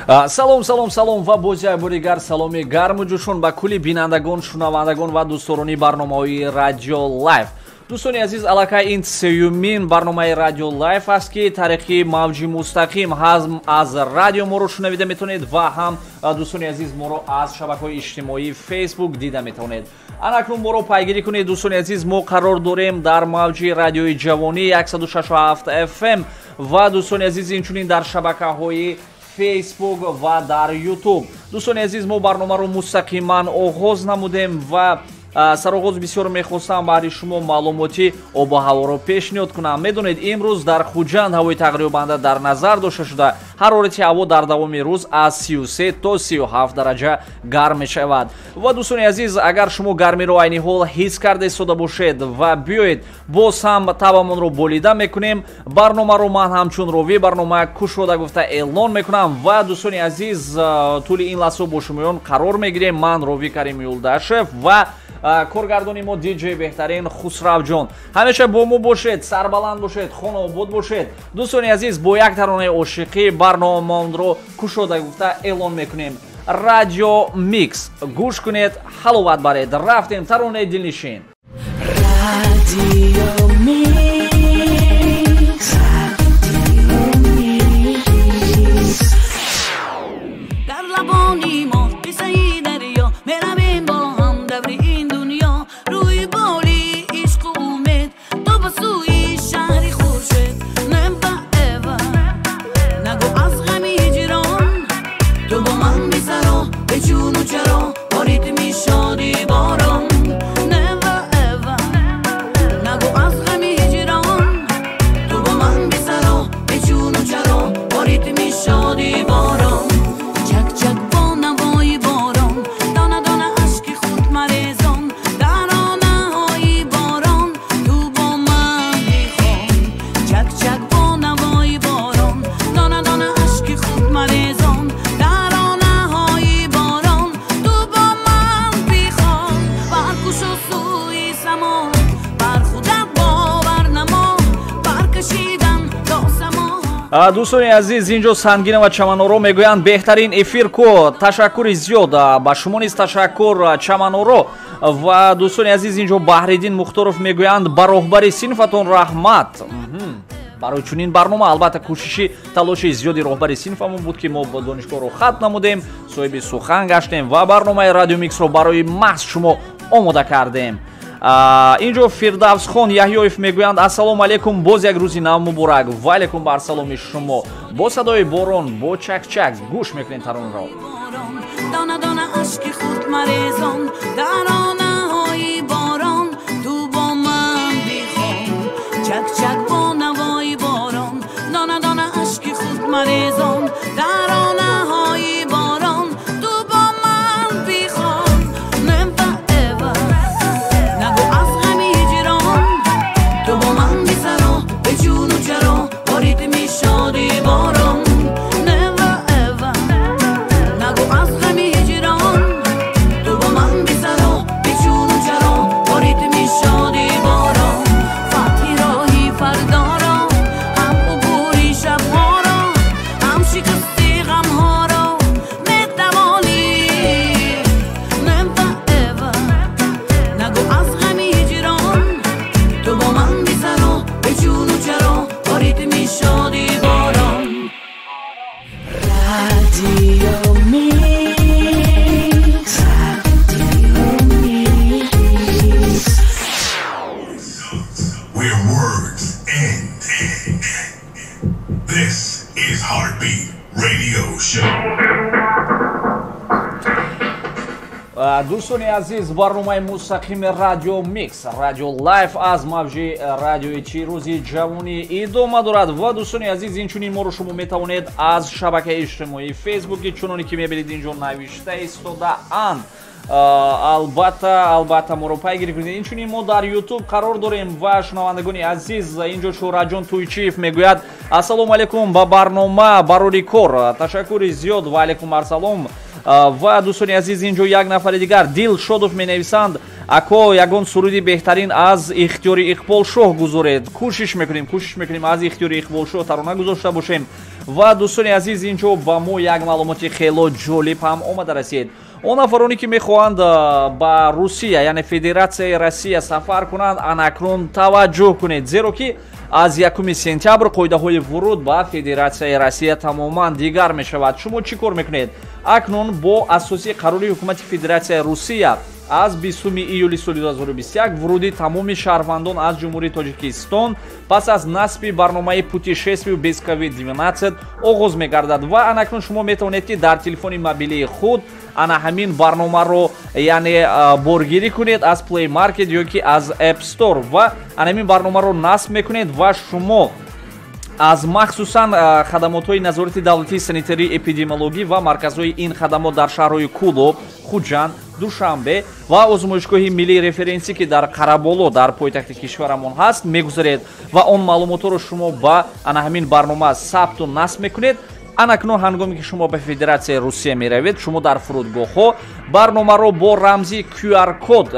салом ва бозяи боригар саломи гарму ҷӯшон ба кулли бинандагон, шунавандагон ва дӯстдорони барномаҳои Радио Лайф. Дӯстони азиз, аллакай ин сеюмин барномаи Радио Лайф аст ки тариқи мавҷи мустақим ҳам аз радио моро шунавида метавонед ва ҳам дӯстони азиз моро аз шабакаҳои иҷтимоии Facebook дида метавонед. Анакнун моро пайгирӣ кунед дӯстони азиз, мо қарор дорем дар мавҷи радиои ҷавонӣ 106.7 FM ва дӯстони азиз инчунин дар шабакаҳои Facebook ва дар YouTube. Дӯстони азиз, мо барномаро мустақиман оғоз намудем ва сароғоз бисёр мехостам баҳри шумо маълумоти обу ҳаворо пешниҳод кунам. Медонед, имрӯз дар Хуҷанд ҳавои тағйирёбанда дар назар дошта шуда, ҳарорати ҳаво дар давоми рӯз аз 33 то 37 дараҷа гарм мешавад. Ва дӯстони азиз, агар шумо гармиро айни ҳол ҳис карда истода бошед ва биёед боз ҳам табамонро болида мекунем, барномаро ман ҳамчун рови барнома кушода гуфта эълон мекунам ва дӯстони азиз, тӯли ин лаҳзаҳо бо шумоён қарор мегирем. Ман Рови Карим Юлдашев ва коргардони мо диҷей беҳтарин Хусравҷон. ҳамеша бо мо бошед, сарбаланд бошед, хонаобод бошед. дӯстони азиз, бо як таронаи ошиқӣ барномаонро кушода гуфта эълон мекунем. Радио Микс. Гӯш кунед, ҳаловат баред. Рафтем таронаи дилнишин. Радио Микс. Дар лабони мо бисаи дарё меравем бо ҳам даври ин дунё. Рӯи боли ишқу умед то ба сӯи шаҳри хуршед. Нева эва нагӯ аз ғами ҳиҷрон, ту бо ман бисаро бечуну чаро бо ритми шоди борон. Нева эва нагӯ аз ғами ҳиҷрон, ту бо ман бисаро бечуну чаро бо ритми шоди борон. Чак-чак бо навои борон, дона дона ашки худ марезон. Таронаҳои борон, ту бо ман мехом. Чак-чак бо навои борон, дона дона ашки худ марезон. Таронаҳои борон, ту бо ман бихом. Баркушо сӯи самон, бар худат бовар намо, баркашидан то само. Дӯстони азиз, инҷо Сангинова Чаманоро мегӯянд беҳтарин эфир ко. Ташаккури зиёд ба шумо низ ташаккур Чаманоро. Ва дӯстони азиз, инҷо Баҳриддин Мухторов мегӯянд ба роҳбари синфатон раҳмат. Барои чунин барнома албатта кӯшиши талоши зиёди роҳбари синфамон буд ки мо ба донишгоҳро хат намудем, соҳиби сухан гаштем ва барномаи Радио Миксро барои маҳз шумо омода кардем. инҷо Фирдавсхон Яҳёев мегӯянд ассалому алайкум, боз як рӯзи нав муборак. Ва алайкум бар саломи шумо. Бо садои борон, бо чак-чак гӯш мекунед таронаро. Дона дона ашки худ марезон, таронаҳои борон, ту бо ман бихом. Чак-чак бо навои борон, дона дона ашки худ марезон. Таронаҳои борон, ту бо ман бихом. Нева эва нагӯ аз ғами ҳиҷрон, ту бо ман бисаро бечуну чаро бо ритми шоди борон. Нева эва нагӯ аз ғами ҳиҷрон, ту бо ман бисаро бечуну чаро бо ритми шоди борон. Фатҳи роҳи фардоро, ҳам убури шабҳоро, ҳам шикасти ғамҳоро метавонӣ. Нева эва нагӯ аз ғами ҳиҷрон, ту бо ман бисаро бечуну чаро бо ритми шоди борон. Радио Микс. Where words end. This is Heartbeat Radio Show. дӯстони азиз, барномаи мустақими Радио Микс, Радио Лайф аз мавҷи радиои Чирӯзи ҷавонӣ идома дорад. Ва дӯстони азиз, инчунин моро шумо метавонед аз шабакаи иҷтимоии Facebook, чуноне ки мебинед инҷо навишта истодаанд. албатта моро пайгирӣ кунед. Инчунин мо дар YouTube қарор дорем ва шунавандагони азиз, инҷо Шӯраҷон Туйчиев мегӯяд ассалому алайкум ба барнома барори кор. Ташаккури зиёд. Ва алайкум арсалом. ва дӯстони азиз, инҷо як нафари дигар Дил Шодов менависанд ако ягон суруди беҳтарин аз ихтиёри Иқбол Шоҳ гузоред. Кӯшиш мекунем аз ихтиёри Иқбол Шоҳ тарона гузошта бошем. ва дӯстони азиз инҷо ба мо як маълумоти хело ҷолиб ҳам омада расид. Он нафароне ки мехоҳанд ба Русия яъне Федератсияи Россия сафар кунанд анакнун таваҷҷӯҳ кунед, зеро ки аз 1 сентябр қоидаҳои вуруд ба Федератсияи Россия тамоман дигар мешавад. Шумо чӣ кор мекунед? Акнун бо асоси қарори ҳукумати Федератсияи Русия аз 20 июли соли 2021 вуруди тамоми шаҳрвандон аз ҷумҳурии Тоҷикистон пас аз насби барномаи путешествию без COVID-19 оғоз мегардад ва анакнун шумо метавонед ки дар телефони мобилии худ ана ҳамин барномаро яъне боргирӣ кунед аз Play Market ёки аз App Store ва ана ҳамин барномаро насб мекунед ва шумо аз махсусан хадамотҳои назорати давлатии санитарии эпидемиологӣ ва марказҳои ин хадамот дар шаҳрҳои Кулоб, Хуҷанд, Душанбе ва озмоишгоҳи миллии референсӣ ки дар Қараболо дар пойтахти кишварамон ҳаст мегузаред ва он маълумотҳоро шумо ба ана ҳамин барнома сабту насб мекунед. Анакнун ҳангоме ки шумо ба Федератсияи Русия меравед, шумо дар фурудгоҳҳо барномаро бо рамзи QR-код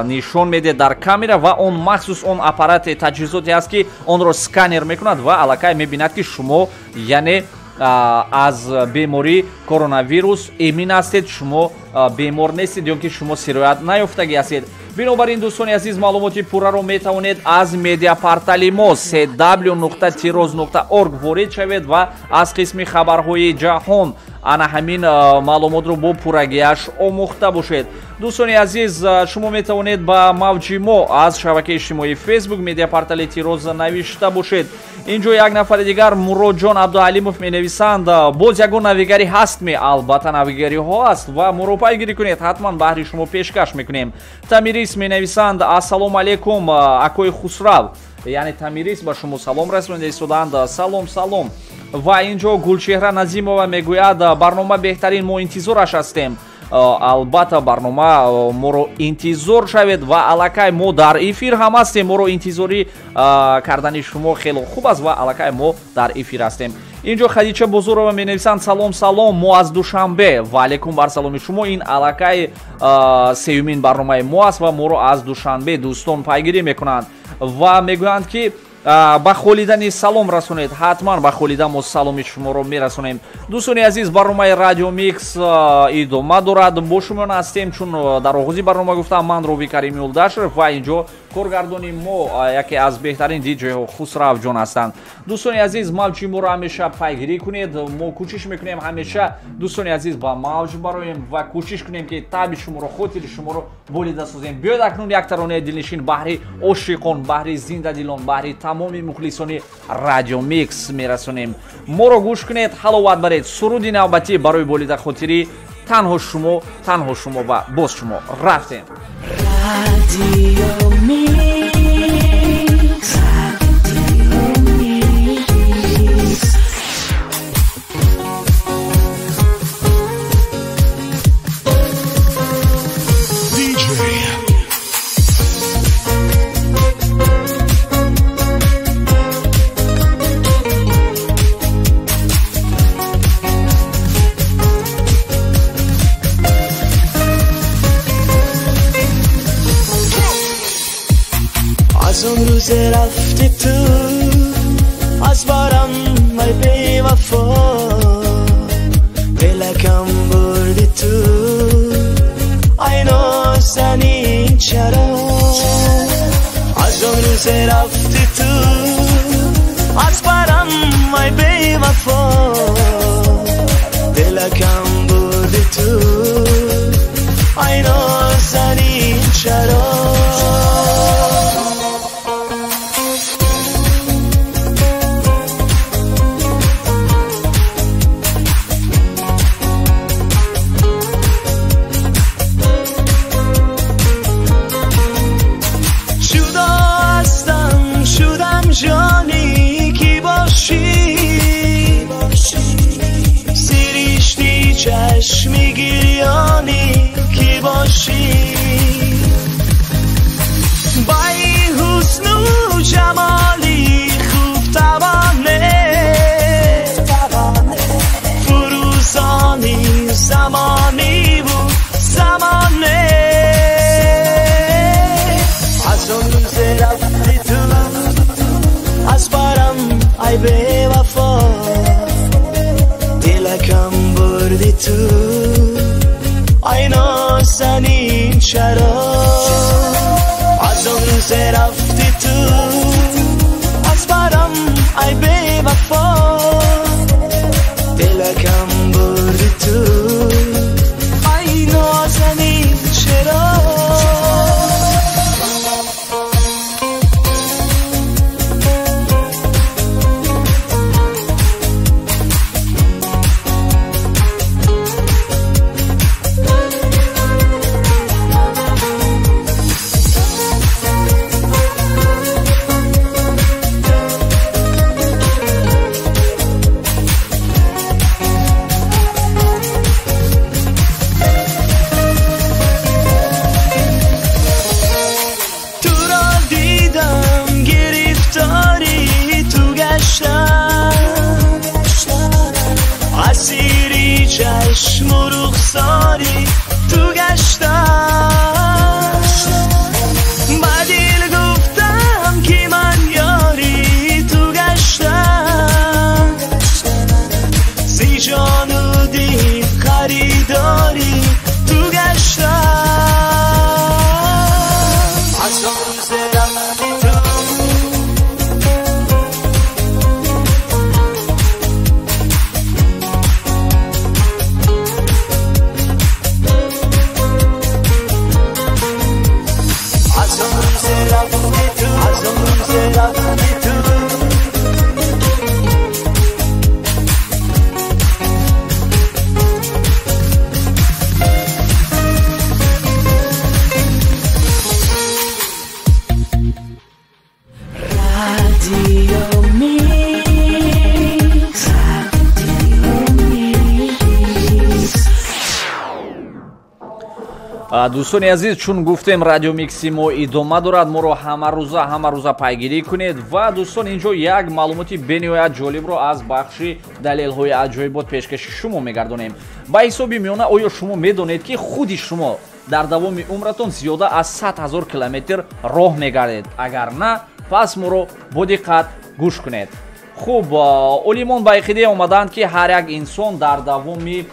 нишон медиҳед дар камера ва он махсус он аппарати таҷҳизоте аст ки онро сканер мекунад ва аллакай мебинад ки шумо яъне аз бемории коронавирус эмин ҳастед, шумо бемор нестед ё ки шумо сироят наёфтагӣ ҳастед. Бинобар ин дӯстони азиз маълумоти пурраро метавонед аз медиапортали мо cw.tiroz.org ворид шавед ва аз қисми хабарҳои ҷаҳон ана ҳамин маълумотро бо пуррагиаш омӯхта бошед. дӯстони азиз, шумо метавонед ба мавҷи мо аз шабакаи иҷтимоии Facebook медиапортали Тироз навишта бошед. инҷо як нафари дигар Муродҷон Абдуалимов менависанд боз ягон навигарӣ ҳастме, албатта навигариҳо аст ва моро пайгирӣ кунед, ҳатман баҳри шумо пешкаш мекунем. Тамирис менависанд ассалому алайкум акои Хусрав, яъне Тамирис ба шумо салом расониданд. Салом салом. ва инҷо Гулчеҳра Назимова мегӯяд барнома беҳтарин, мо интизораш ҳастем. албатта барнома моро интизор шавед ва аллакай мо дар эфир ҳам ҳастем. моро интизорӣ кардани шумо хело хуб аст ва аллакай мо дар эфир ҳастем. инҷо Хадича Бозорова менависанд салом салом, мо аз Душанбе. ва алайкум бар саломи шумо. ин аллакай сеюмин барномаи мо аст ва моро аз Душанбе дӯстон пайгирӣ мекунанд ва мегӯянд ки ба Холида низ салом расонед. ҳатман ба Холида мо саломи шуморо мерасонем. дӯстони азиз, барномаи Радио Микс идома дорад. бо шумон ҳастем, чун дар оғози барнома гуфтам, ман Роби Карими Улдашев ва инҷо коргардони мо яке аз беҳтарин диҷейҳо Хусрав ҷон ҳастанд. дӯстони азиз, мавҷи моро ҳамеша пайгирӣ кунед. мо кӯшиш мекунем ҳамеша дӯстони азиз ба мавҷ бароем ва кӯшиш кунем ки таби шуморо, хотири шуморо болида созем. биёед акнун як таронаи дилнишин баҳри ошиқон, баҳри зиндадилон, баҳри тамоми мухлисони Радио Микс мерасонем. моро гӯш кунед, ҳаловат баред. суруди навбатӣ барои болида хотирӣ танҳо шумо ва боз шумо. рафтем. Radio Mix. روز رفتی تو از بارم ای بی وفا دلکم بردی تو ای نازنین چرا از اون روز رفتی تو از بارم ای بی وفا دلکم بردی تو ای نازنین چرا چشمی گریانی کی باشی با این حسن و جمالی خوب توانه فروزانی زمانی بود زمانه از اون روز رفتی تو از برم ای به وفا تو ای نازنین چرا از اون ز رفتی تو از برم ای بی وفا دلکم بردی تو ای نازنین چرا اسیری چشم و رخساری تو گشتم با دل گفتم که من یاری تو گشتم سی جان و دل خریداری تو گشتم از اون زرفتی تو дӯстони азиз, чун гуфтем радио микси мо идома дорад, моро ҳама рӯза пайгирӣ кунед. Ва дӯстон, инҷо як маълумоти бениҳоят ҷолибро аз бахши далелҳои аҷоибот пешкаши шумо мегардонем. Ба ҳисоби миёна, оё шумо медонед ки худи шумо дар давоми умратон зиёда аз 100 000 километр роҳ мегардед? Агар на, пас моро бо диққат гӯш кунед. хуб, олимон ба иқидия омаданд ки ҳар як инсон дар давоми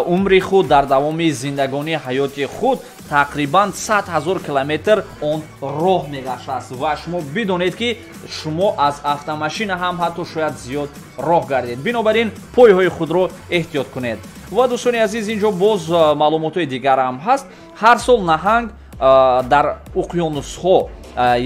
умри худ, дар давоми зиндагонии ҳаёти худ тақрибан 100 000 километр он роҳ мегаштааст. Ва шумо бидонед ки шумо аз автомашина ҳам ҳатто шояд зиёд роҳ гардед. Бинобар ин пойҳои худро эҳтиёт кунед. Ва дӯстони азиз, инҷо боз маълумотҳои дигар ҳам ҳаст. Ҳар сол наҳанг дар уқёнусҳо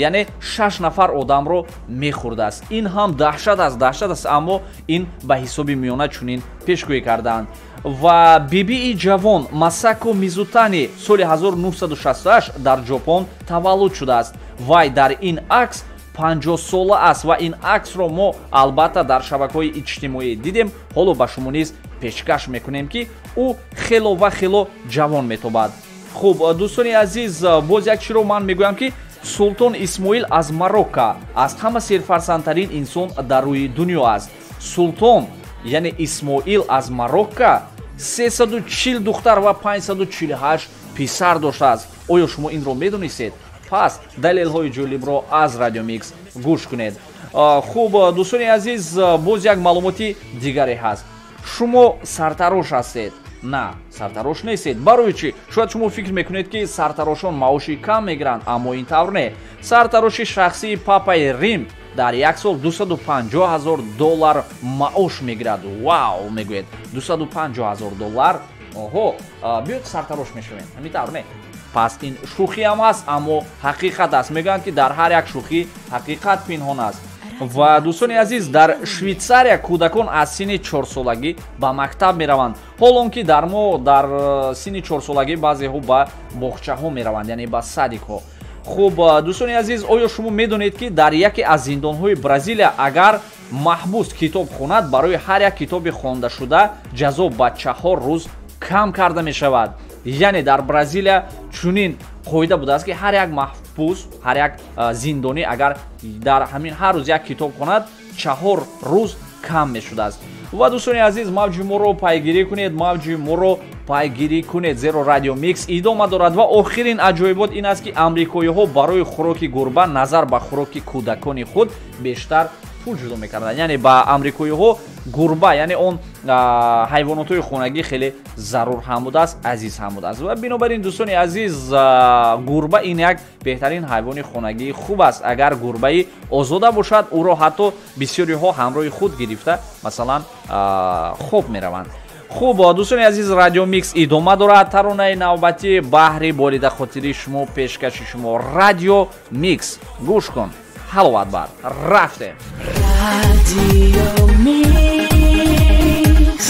яъне 6 нафар одамро мехӯрдааст. Ин ҳам даҳшат аст, аммо ин ба ҳисоби миёна чунин пешгӯӣ кардаанд. Ва бибии ҷавон Масако Мизутани соли 1968 дар Ҷопон таваллуд шудааст. Вай дар ин акс 50 сола аст ва ин аксро мо албатта дар шабакаҳои иҷтимоӣ дидем. Ҳоло ба шумо низ пешкаш мекунем ки ӯ хело ва хело ҷавон метобад. хуб, дӯстони азиз, боз як чиро ман мегӯям ки Султон Исмоил аз Марокко аз ҳама серфарсандтарин инсон дар рӯи дунё аст. Султон яъне Исмоил аз Марокко 340 духтар ва 548 писар доштааст. оё шумо инро медонистед? пас далелҳои ҷолибро аз радио микс гӯш кунед. хуб, дӯстони азиз, боз як маълумоти дигаре ҳаст. шумо сартарош ҳастед? На, сартарош нестед. барои чӣ? шояд шумо фикр мекунед ки сартарошон маоши кам мегиранд, аммо ин тавр не. Сартароши шахсии папаи Рим дар як сол $250,000 маош мегирад. Вау, мегӯед $250,000. оҳо, биёд сартарош мешавем. ҳамин тавр не. пас ин шӯхӣ ҳам ҳаст, аммо ҳақиқат аст. мегӯянд ки дар ҳар як шӯхӣ ҳақиқат пинҳон аст. ва дӯстони азиз, дар Швейтсария кӯдакон аз синни 4 солагӣ ба мактаб мераванд. ҳолон ки дар мо дар синни 4 солагӣ баъзеҳо ба боғчаҳо мераванд, яъне ба садикҳо. хуб, дӯстони азиз, оё шумо медонед ки дар яке аз зиндонҳои Бразилия агар маҳбус китоб хонад, барои ҳар як китоби хондашуда ҷазо ба 4 рӯз кам карда мешавад. яъне дар Бразилия чунин қоида будааст ки ҳар як маҳбус, ҳар як зиндонӣ агар дар ҳамин ҳар рӯз як китоб хонад, 4 рӯз кам мешудааст. ва дӯстони азиз, мавҷи моро пайгирӣ кунед, зеро радио микс идома дорад. ва охирин аҷоибот ин аст ки амрикоиҳо барои хӯроки гурба назар ба хӯроки кӯдакони худ бештар пул ҷудо мекарданд. яъне ба амрикоиҳо гурба яъне он ҳайвонотҳои хонагӣ хеле зарур ҳам будааст, азиз ҳам будааст. ва бинобар ин дӯстони азиз, гурба ин як беҳтарин ҳайвони хонагии хуб аст. агар гурбаи озода бошад, ӯро ҳатто бисёриҳо ҳамроҳи худ гирифта масалан хоб мераванд. хуб дӯстони азиз, радио микс идома дорад. таронаи навбатӣ баҳри болида хотири шумо, пешкаши шумо. радио микс, гӯш кун, ҳаловат бар, рафтем. Radio Mix.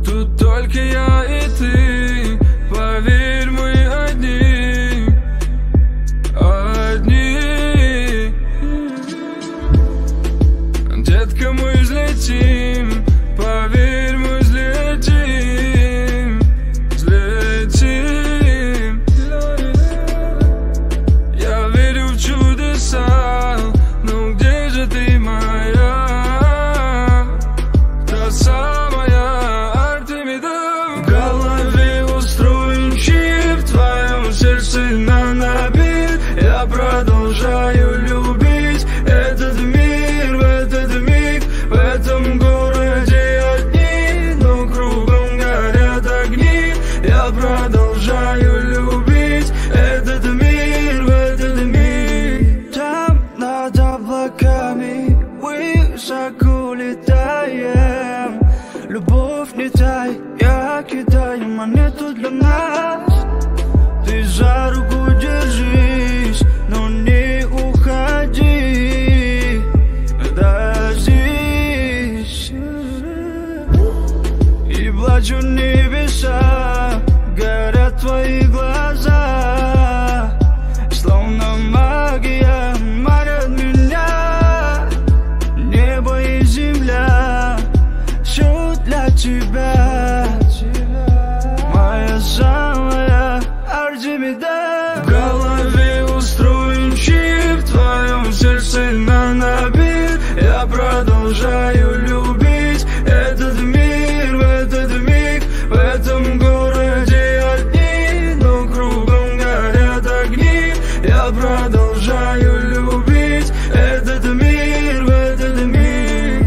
Тут только я и ты, поверь, мы одни, одни. Детка, мы взлетим, поверь, мы взлетим, взлетим. Я верю в чудеса, но где же ты моя, та самая Артемида? В голове устроен чип, в твоем сердце на набит. Я продолжаю любить этот мир, в этот миг, в этом городе одни, но кругом горят огни. Я продолжаю любить этот мир, в этот миг. Там над облаками высоко летаем. Любовь не тай, я кидаю монету для нас. Ты за руку держись, но не уходи. Дождись. И плачут небеса, горят твои глаза, словно магия манят меня. Небо и земля, все для тебя, моя самая Артемида. В голове устроен чип, в твоем сердце на набит. Я продолжаю любить этот мир, в этот миг, в этом городе одни, но кругом горят огни. Я продолжаю любить этот мир, в этот миг.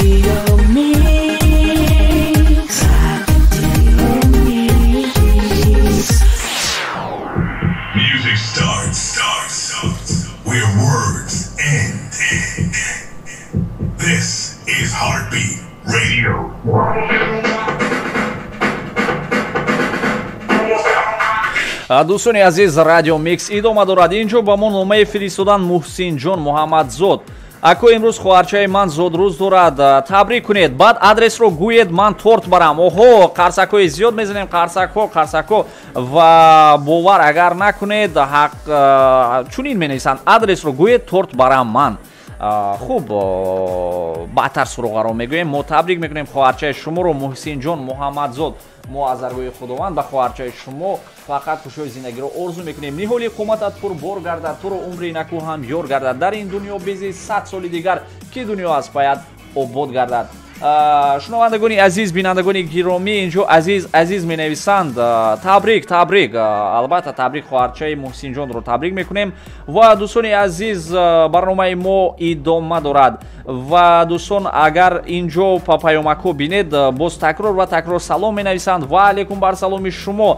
Radio Mix. Radio Mix. Music starts where words end. This is Heartbeat Radio. дӯстони азиз, радио микс идома дорад. инҷо ба мо номаи фиристодан муҳсинҷон муҳаммадзод. ако имрӯз хоҳарчаи ман зодрӯз дорад, табрик кунед, баъд адресро гӯед, ман торт барам. оҳо, қарсакҳои зиёд мезанем, қарсакҳо. ва бовар агар накунед, ҳақ чунин менависанд, адресро гӯед, торт барам ман. хуб, баъдтар суроғаро мегӯем. мо табрик мекунем хоҳарчаи шуморо, муҳсинҷон муҳаммадзод. мо аз аргоҳи худованд ба хоҳарчаи шумо фақат хушҳои зиндагиро орзу мекунем. ниҳоли қоматат пурбор гардад, туро умри накӯ ҳамёр гардад. дар ин дунё бези 100 соли дигар ки дунё аз паят обод гардад. шунавандагони азиз, бинандагони гиромӣ, инҷо азиз менависанд. табрик, албатта табрик, хоҳарчаи муҳсинҷонро табрик мекунем. ва дӯстони азиз, барномаи мо идома дорад. ва дӯстон, агар инҷо паёмакҳо бинед, боз такрор ва такрор салом менависанд. ва алайкум бар саломи шумо.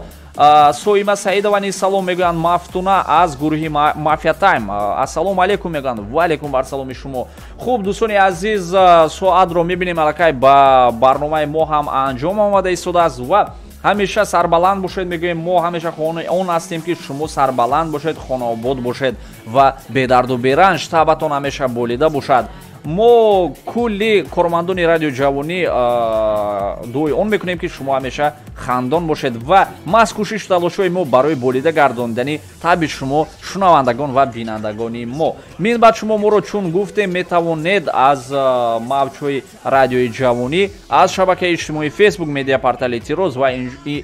соима саидова низ салом мегӯянд. мафтуна аз гурӯҳи мафия тайм ассалому алайкум мегӯянд. ва алайкум бар саломи шумо. хуб дӯстони азиз, соатро мебинем аллакай ба барномаи мо ҳам анҷом омада истодааст. ва ҳамеша сарбаланд бошед мегӯем. мо ҳамеша хоҳони он ҳастем ки шумо сарбаланд бошед, хонаобод бошед ва бедарду беранҷ, табатон ҳамеша болида бошад. мо кулли кормандони радио ҷавонӣ дуои он мекунем ки шумо ҳамеша хандон бошед ва маҳз кӯшишу талошҳои мо барои болида гардондани таби шумо шунавандагон ва бинандагони мо. Минбаъд шумо моро чун гуфтем метавонед аз мавҷҳои радиои ҷавонӣ аз шабакаи иҷтимоии Facebook медиа портали Тироз ва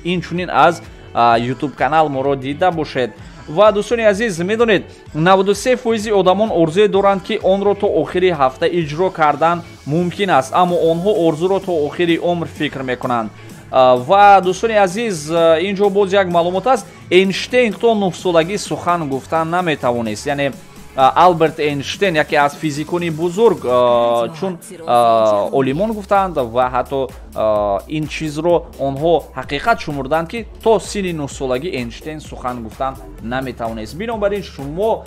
инчунин аз YouTube канал моро дида бошед. ва дӯстони азиз, медонед 93% одамон орзуе доранд ки онро то охири ҳафта иҷро кардан мумкин аст, аммо онҳо орзуро то охири умр фикр мекунанд. ва дӯстони азиз, инҷо боз як маълумот аст. Эйнштейн то 9 солагӣ сухан гуфтан наметавонист, яъне Алберт Эйнштейн яке аз физикони бузург чун олимон гуфтанд ва ҳатто ин чизро онҳо ҳақиқат шумурданд ки то синни 9 солагӣ Эйнштейн сухан гуфтан наметавонист. Бинобар ин шумо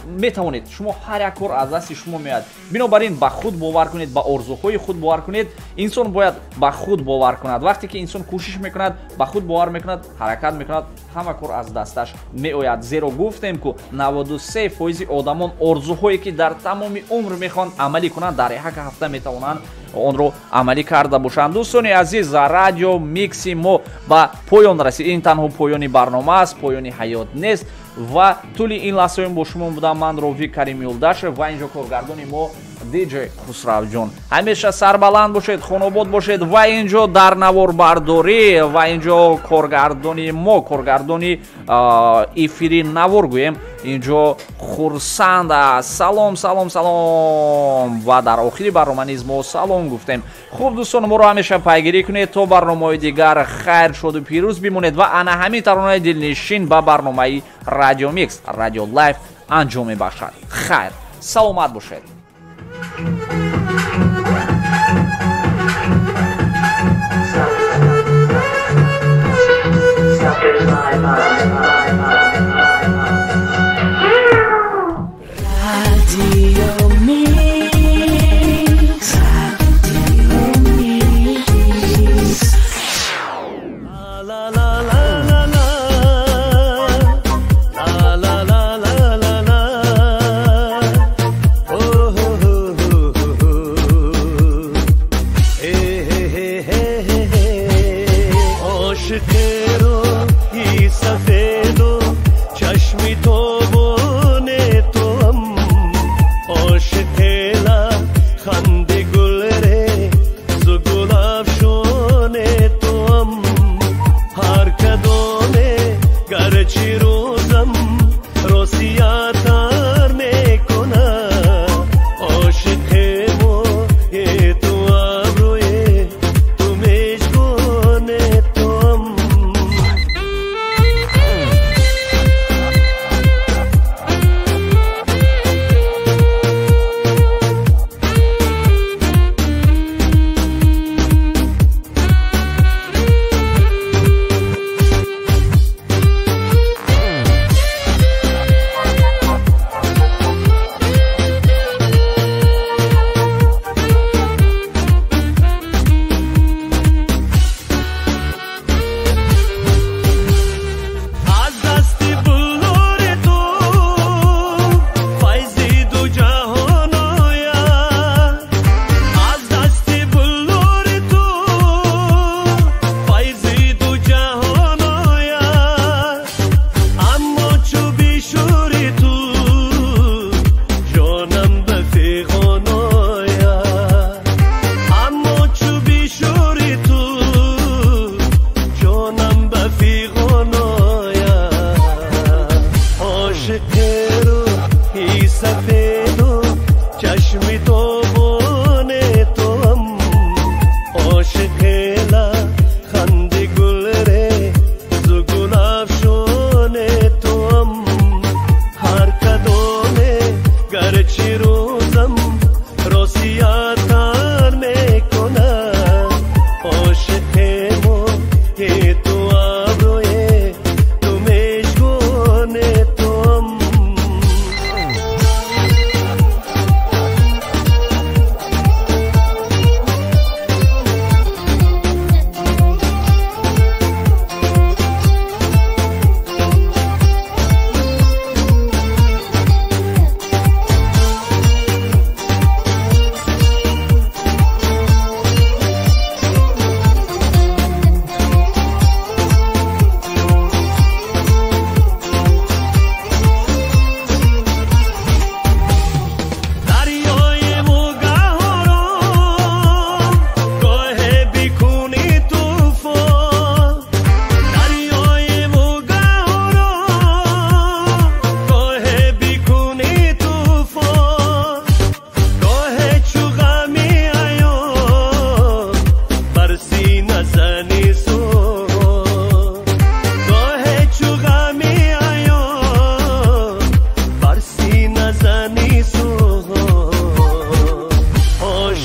метавонед, шумо ҳар як кор аз дасти шумо меояд. Бинобар ин ба худ бовар кунед, ба орзуҳои худ бовар кунед. Инсон бояд ба худ бовар кунад. Вақте ки инсон кӯшиш мекунад, ба худ бовар мекунад, ҳаракат мекунад, ҳама кор аз дасташ меояд. Зеро гуфтем ки 93% одамон орзуҳое ки дар тамоми умр мехоҳанд амалӣ кунанд, дар як ҳафта метавонанд онро амалӣ карда бошанд. Дӯстони азиз, радио микси мо ба поён расид. Ин танҳо поёни барнома аст, поёни ҳаёт нест. ва тӯли ин лаҳзаҳои бо шумо будам ман Ровик Каримюлдашев ва инҷо коргардони мо диҷей Хусравҷон. Ҳамеша сарбаланд бошед, хонобод бошед ва инҷо дар наворбардорӣ ва инҷо коргардони мо, коргардони эфири навор гӯем, инҷо хурсанд аст. Салом, салом, салом. Ва дар охири барнома низ мо салом гуфтем. Хуб дӯстон, моро ҳамеша пайгирӣ кунед то барномаҳои дигар. Хайр, шоду пирӯз бимонед ва ана ҳамин таронаи дилнишин ба барномаи радио микс, радио лайв анҷом мебахшад. Хайр, саломат бошед.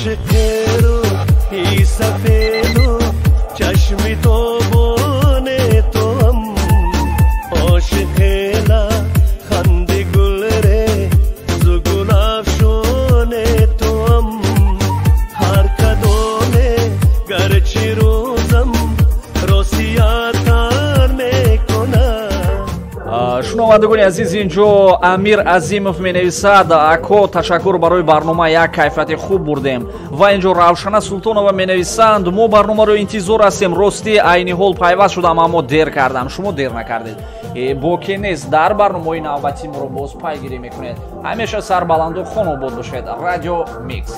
عاشق رو ای سفیدو چشمی تو بونه تو هم عاشقیلا خنده گل ره زگل افشونه تو هم هر کدومه گرچه روزم راسیاتر میکنه. шунавандагони азиз, инҷо Амир Азимов менависад: ако ташаккур барои барнома, як кайфияти хуб бурдем. Ва инҷо Равшана Султонова менависанд: мо барномаро интизор ҳастем, рости айни ҳол пайваст шудам, аммо дер кардам. Шумо дер накардед. боке нест, дар барномаи навбатӣ моро боз пайгирӣ мекунед. ҳамеша сарбаланду хонобод бошед. Радио Микс.